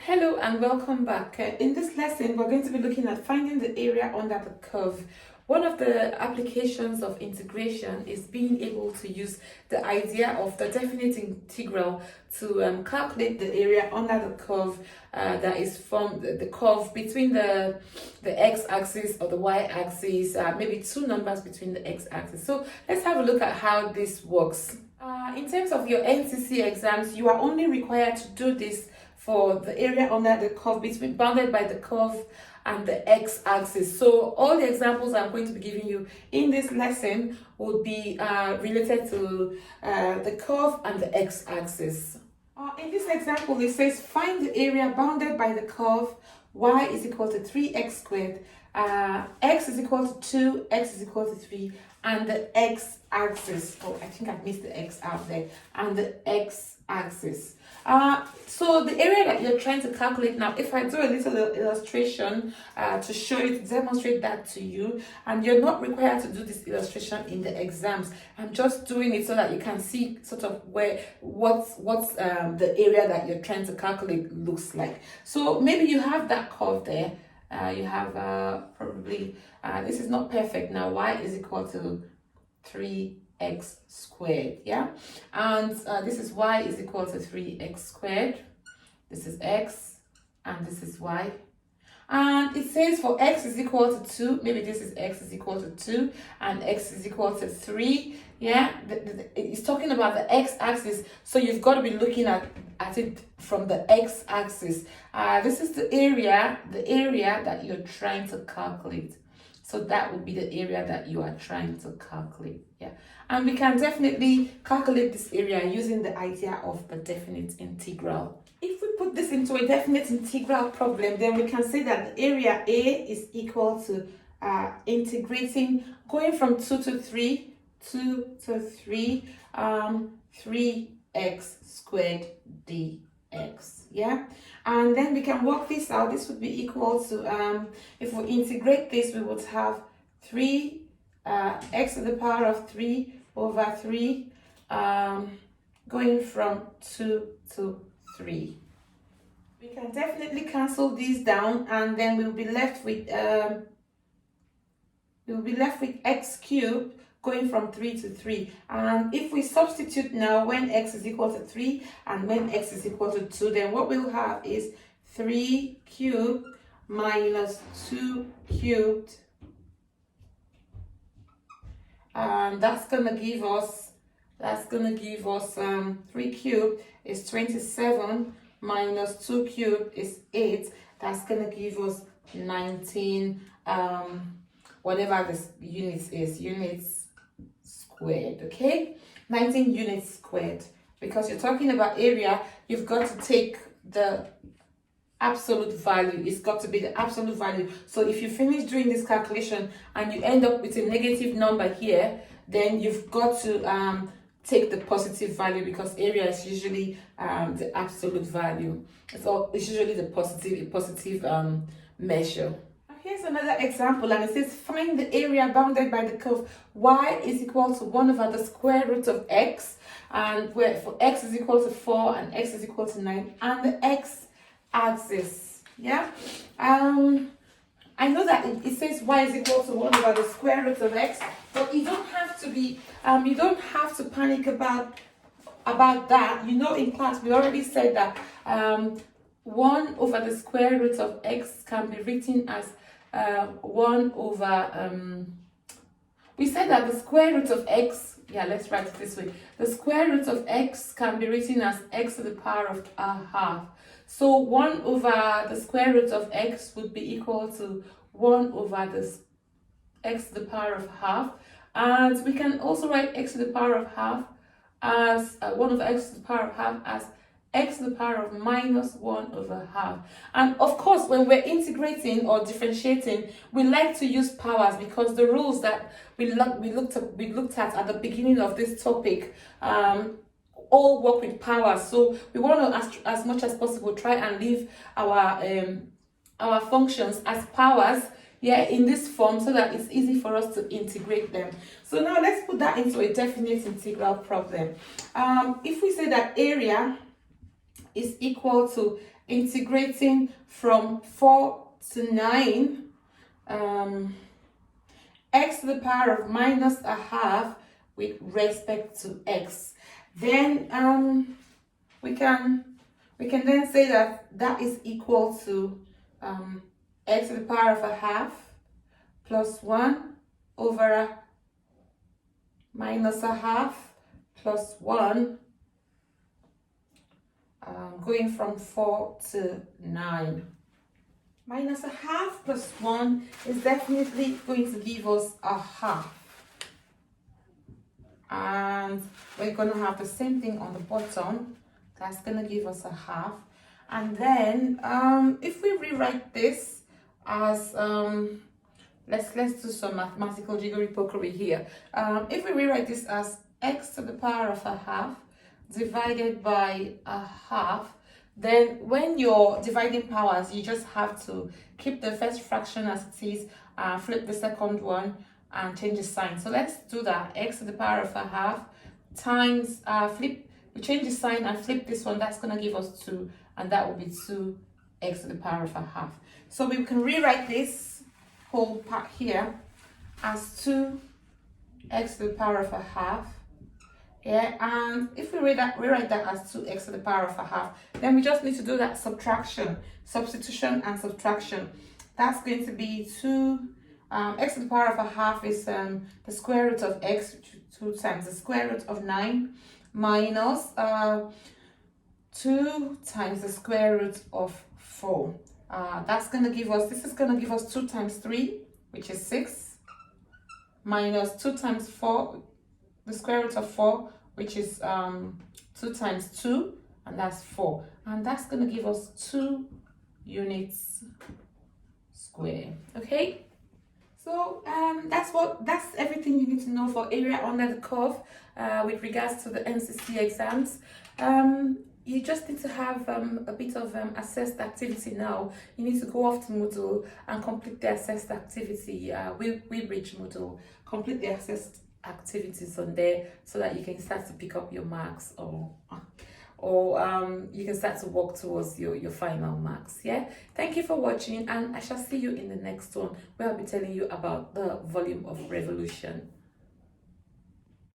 Hello and welcome back. In this lesson, we're going to be looking at finding the area under the curve. One of the applications of integration is being able to use the idea of the definite integral to calculate the area under the curve that is from the curve between the x-axis or the y-axis, maybe two numbers between the x-axis. So let's have a look at how this works. In terms of your NCC exams, you are only required to do this for the area under the curve between bounded by the curve and the x-axis. So all the examples I'm going to be giving you in this lesson will be related to the curve and the x-axis. In this example, it says find the area bounded by the curve y is equal to 3x squared, x is equal to 2, x is equal to 3, and the x-axis. Oh, I think I missed the x out there. And the x-axis. So the area that you're trying to calculate now, if I do a little illustration to show you, to demonstrate that to you, and you're not required to do this illustration in the exams. I'm just doing it so that you can see sort of what's the area that you're trying to calculate looks like. So maybe you have that curve there. You have probably, this is not perfect now, y is equal to 3x squared, yeah? And this is y is equal to 3x squared. This is x, and this is y. And it says for x is equal to 2, maybe this is x is equal to 2, and x is equal to 3, yeah? It's talking about the x-axis, so you've got to be looking at it from the x-axis. This is the area that you're trying to calculate. So that would be the area that you are trying to calculate, yeah? And we can definitely calculate this area using the idea of the definite integral. If we put this into a definite integral problem, then we can say that the area A is equal to integrating, going from 2 to 3, 2 to 3, 3x squared dx, yeah? And then we can work this out. This would be equal to, if we integrate this, we would have 3 x to the power of 3 over 3, going from 2 to 3. We can definitely cancel these down, and then we'll be left with x cubed going from 3 to 3. And if we substitute now when x is equal to 3 and when x is equal to 2, then what we'll have is 3 cubed minus 2 cubed. That's gonna give us 3 cubed is 27 minus 2 cubed is 8. That's gonna give us 19, whatever this units squared, okay? 19 units squared. Because you're talking about area, you've got to take the absolute value. It's got to be the absolute value. So if you finish doing this calculation and you end up with a negative number here, then you've got to take the positive value, because area is usually the absolute value. It's usually the positive measure. Here's another example, and it says find the area bounded by the curve y is equal to 1 over the square root of x, and where for x is equal to 4 and x is equal to 9, and the x-axis, yeah? I know that it says y is equal to 1 over the square root of x, but you don't have to be, you don't have to panic about that. You know, in class we already said that 1 over the square root of x can be written as 1 over, we said that the square root of x, yeah, let's write it this way. The square root of x can be written as x to the power of a half. So 1 over the square root of x would be equal to 1 over the x to the power of half. And we can also write x to the power of half as 1 over x to the power of half as x to the power of minus 1 over half. And of course, when we're integrating or differentiating, we like to use powers, because the rules that we looked at the beginning of this topic all work with powers. So we want to, as much as possible, try and leave our functions as powers, yeah, in this form, so that it's easy for us to integrate them. So now let's put that into a definite integral problem. If we say that area is equal to integrating from 4 to 9, x to the power of minus a half with respect to x. Then we can then say that is equal to x to the power of a half plus 1 over minus a half plus 1, going from 4 to 9. Minus a half plus 1 is definitely going to give us a half. And we're going to have the same thing on the bottom. That's going to give us a half. And then if we rewrite this as let's do some mathematical jiggery-pokery here. If we rewrite this as x to the power of a half divided by a half, then when you're dividing powers, you just have to keep the first fraction as it is, flip the second one, and change the sign. So let's do that. X to the power of a half times, we change the sign and flip this one. That's going to give us 2, and that will be 2x to the power of a half. So we can rewrite this whole part here as 2x to the power of a half. Yeah, and if we rewrite that as 2x to the power of a half, then we just need to do that substitution and subtraction. That's going to be 2x to the power of a half is the square root of x, 2 times the square root of 9, minus 2 times the square root of 4. That's going to give us, this is going to give us 2 times 3, which is 6, minus 2 times 4, the square root of 4, which is 2 times 2, and that's 4. And that's going to give us 2 units square. Okay? So that's everything you need to know for area under the curve with regards to the NCC exams. You just need to have a bit of assessed activity now. You need to go off to Moodle and complete the assessed activity. We reach Moodle, complete the assessed activities on there so that you can start to pick up your marks or you can start to work towards your final marks. Yeah, thank you for watching, and I shall see you in the next one where I'll be telling you about the volume of revolution.